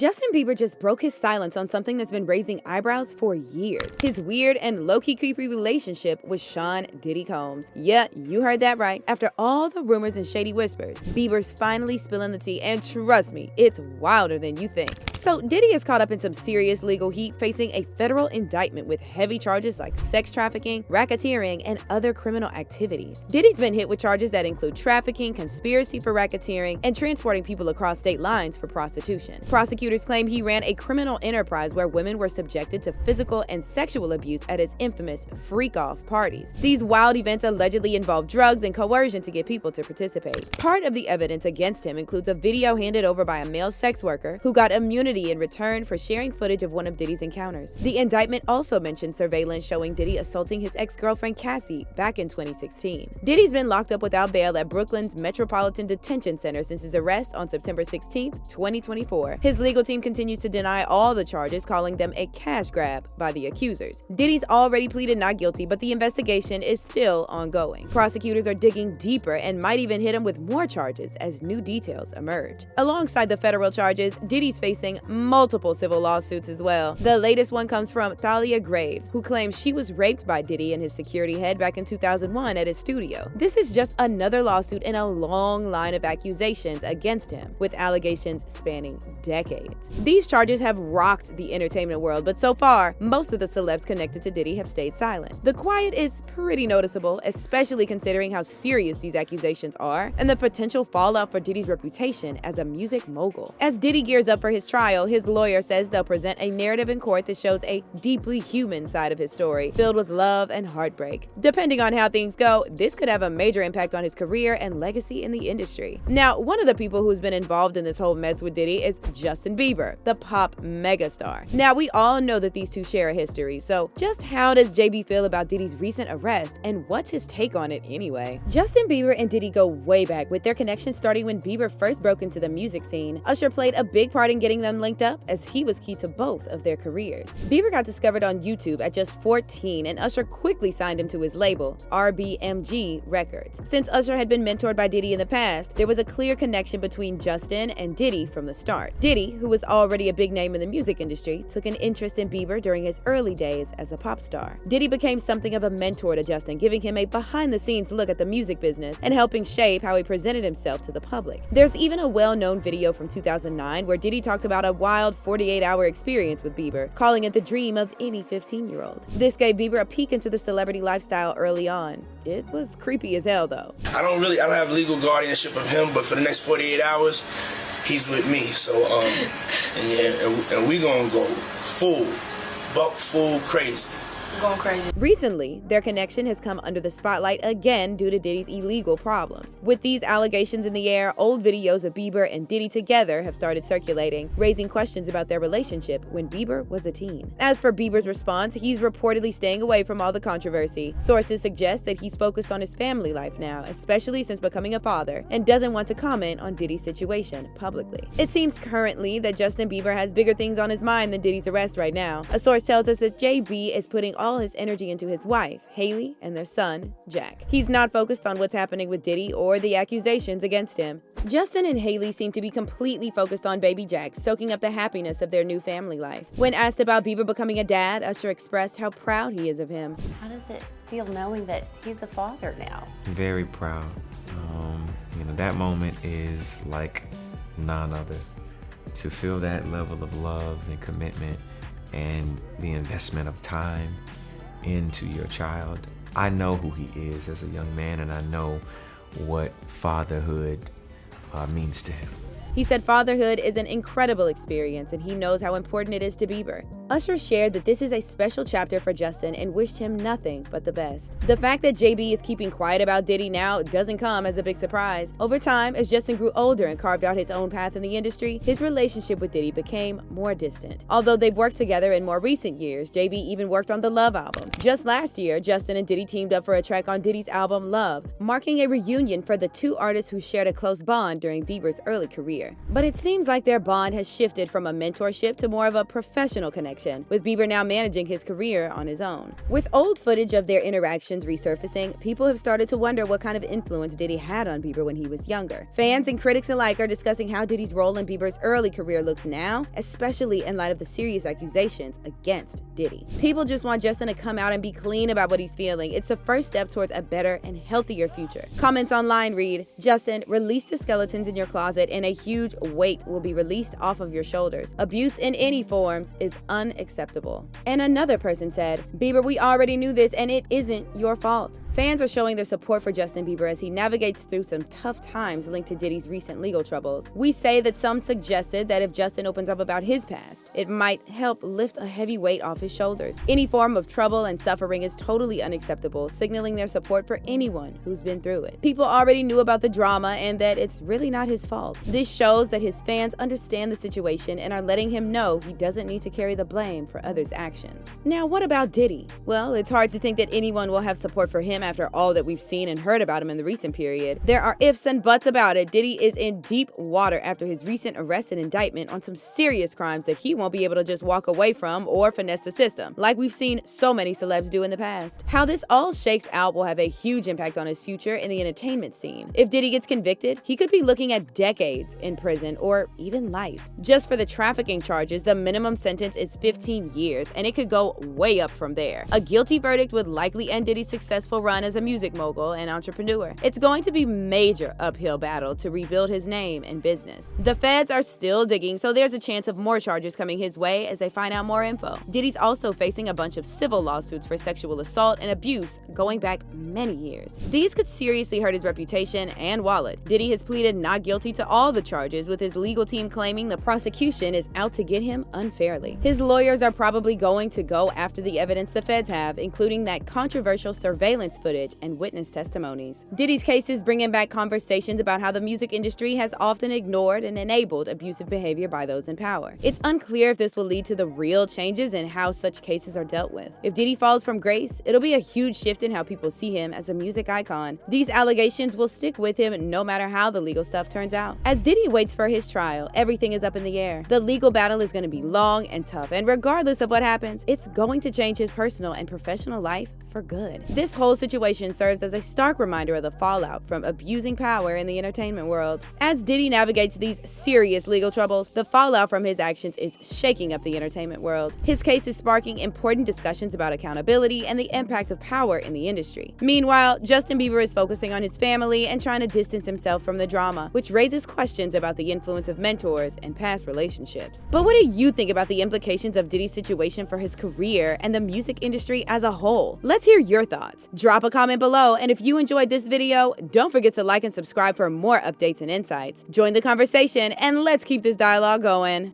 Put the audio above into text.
Justin Bieber just broke his silence on something that's been raising eyebrows for years. His weird and low-key creepy relationship with Sean Diddy Combs. Yeah, you heard that right. After all the rumors and shady whispers, Bieber's finally spilling the tea, and trust me, it's wilder than you think. So Diddy is caught up in some serious legal heat, facing a federal indictment with heavy charges like sex trafficking, racketeering, and other criminal activities. Diddy's been hit with charges that include trafficking, conspiracy for racketeering, and transporting people across state lines for prostitution. Prosecutors claim he ran a criminal enterprise where women were subjected to physical and sexual abuse at his infamous freak-off parties. These wild events allegedly involve drugs and coercion to get people to participate. Part of the evidence against him includes a video handed over by a male sex worker who got immunity in return for sharing footage of one of Diddy's encounters. The indictment also mentioned surveillance showing Diddy assaulting his ex-girlfriend Cassie back in 2016. Diddy's been locked up without bail at Brooklyn's Metropolitan Detention Center since his arrest on September 16, 2024. His legal team continues to deny all the charges, calling them a cash grab by the accusers. Diddy's already pleaded not guilty, but the investigation is still ongoing. Prosecutors are digging deeper and might even hit him with more charges as new details emerge. Alongside the federal charges, Diddy's facing multiple civil lawsuits as well. The latest one comes from Thalia Graves, who claims she was raped by Diddy and his security head back in 2001 at his studio. This is just another lawsuit in a long line of accusations against him, with allegations spanning decades. These charges have rocked the entertainment world, but so far, most of the celebs connected to Diddy have stayed silent. The quiet is pretty noticeable, especially considering how serious these accusations are and the potential fallout for Diddy's reputation as a music mogul. As Diddy gears up for his trial, his lawyer says they'll present a narrative in court that shows a deeply human side of his story, filled with love and heartbreak. Depending on how things go, this could have a major impact on his career and legacy in the industry. Now, one of the people who's been involved in this whole mess with Diddy is Justin Bieber, the pop megastar. Now, we all know that these two share a history, so just how does JB feel about Diddy's recent arrest, and what's his take on it anyway? Justin Bieber and Diddy go way back, with their connection starting when Bieber first broke into the music scene. Usher played a big part in getting them linked up, as he was key to both of their careers. Bieber got discovered on YouTube at just 14, and Usher quickly signed him to his label, RBMG Records. Since Usher had been mentored by Diddy in the past, there was a clear connection between Justin and Diddy from the start. Diddy, who was already a big name in the music industry, took an interest in Bieber during his early days as a pop star. Diddy became something of a mentor to Justin, giving him a behind-the-scenes look at the music business and helping shape how he presented himself to the public. There's even a well-known video from 2009 where Diddy talked about a wild 48-hour experience with Bieber, calling it the dream of any 15-year-old. This gave Bieber a peek into the celebrity lifestyle early on. It was creepy as hell, though. I don't have legal guardianship of him, but for the next 48 hours, he's with me. So, and we gonna go full crazy. Going crazy. Recently, their connection has come under the spotlight again due to Diddy's illegal problems. With these allegations in the air, old videos of Bieber and Diddy together have started circulating, raising questions about their relationship when Bieber was a teen. As for Bieber's response, he's reportedly staying away from all the controversy. Sources suggest that he's focused on his family life now, especially since becoming a father, and doesn't want to comment on Diddy's situation publicly. It seems currently that Justin Bieber has bigger things on his mind than Diddy's arrest right now. A source tells us that JB is putting all his energy into his wife, Haley, and their son, Jack. He's not focused on what's happening with Diddy or the accusations against him. Justin and Haley seem to be completely focused on baby Jack, soaking up the happiness of their new family life. When asked about Bieber becoming a dad, Usher expressed how proud he is of him. How does it feel knowing that he's a father now? Very proud. That moment is like none other. To feel that level of love and commitment and the investment of time into your child. I know who he is as a young man, and I know what fatherhood means to him. He said fatherhood is an incredible experience and he knows how important it is to Bieber. Usher shared that this is a special chapter for Justin and wished him nothing but the best. The fact that JB is keeping quiet about Diddy now doesn't come as a big surprise. Over time, as Justin grew older and carved out his own path in the industry, his relationship with Diddy became more distant. Although they've worked together in more recent years, JB even worked on the Love album. Just last year, Justin and Diddy teamed up for a track on Diddy's album Love, marking a reunion for the two artists who shared a close bond during Bieber's early career. But it seems like their bond has shifted from a mentorship to more of a professional connection. direction, with Bieber now managing his career on his own. With old footage of their interactions resurfacing, people have started to wonder what kind of influence Diddy had on Bieber when he was younger. Fans and critics alike are discussing how Diddy's role in Bieber's early career looks now, especially in light of the serious accusations against Diddy. People just want Justin to come out and be clean about what he's feeling. It's the first step towards a better and healthier future. Comments online read, "Justin, release the skeletons in your closet and a huge weight will be released off of your shoulders. Abuse in any forms is unacceptable." And another person said, "Bieber, we already knew this and it isn't your fault." Fans are showing their support for Justin Bieber as he navigates through some tough times linked to Diddy's recent legal troubles. We say that some suggested that if Justin opens up about his past, it might help lift a heavy weight off his shoulders. Any form of trouble and suffering is totally unacceptable, signaling their support for anyone who's been through it. People already knew about the drama and that it's really not his fault. This shows that his fans understand the situation and are letting him know he doesn't need to carry the blame for others' actions. Now, what about Diddy? Well, it's hard to think that anyone will have support for him after all that we've seen and heard about him in the recent period. There are ifs and buts about it. Diddy is in deep water after his recent arrest and indictment on some serious crimes that he won't be able to just walk away from or finesse the system, like we've seen so many celebs do in the past. How this all shakes out will have a huge impact on his future in the entertainment scene. If Diddy gets convicted, he could be looking at decades in prison or even life. Just for the trafficking charges, the minimum sentence is 15 years, and it could go way up from there. A guilty verdict would likely end Diddy's successful run as a music mogul and entrepreneur. It's going to be a major uphill battle to rebuild his name and business. The feds are still digging, so there's a chance of more charges coming his way as they find out more info. Diddy's also facing a bunch of civil lawsuits for sexual assault and abuse going back many years. These could seriously hurt his reputation and wallet. Diddy has pleaded not guilty to all the charges, with his legal team claiming the prosecution is out to get him unfairly. His lawyers are probably going to go after the evidence the feds have, including that controversial surveillance footage and witness testimonies. Diddy's case is bringing back conversations about how the music industry has often ignored and enabled abusive behavior by those in power. It's unclear if this will lead to the real changes in how such cases are dealt with. If Diddy falls from grace, it'll be a huge shift in how people see him as a music icon. These allegations will stick with him no matter how the legal stuff turns out. As Diddy waits for his trial, everything is up in the air. The legal battle is going to be long and tough, and regardless of what happens, it's going to change his personal and professional life for good. This whole situation serves as a stark reminder of the fallout from abusing power in the entertainment world. As Diddy navigates these serious legal troubles, the fallout from his actions is shaking up the entertainment world. His case is sparking important discussions about accountability and the impact of power in the industry. Meanwhile, Justin Bieber is focusing on his family and trying to distance himself from the drama, which raises questions about the influence of mentors and past relationships. But what do you think about the implications of Diddy's situation for his career and the music industry as a whole? Let's hear your thoughts. Drop a comment below, and if you enjoyed this video, don't forget to like and subscribe for more updates and insights. Join the conversation, and let's keep this dialogue going.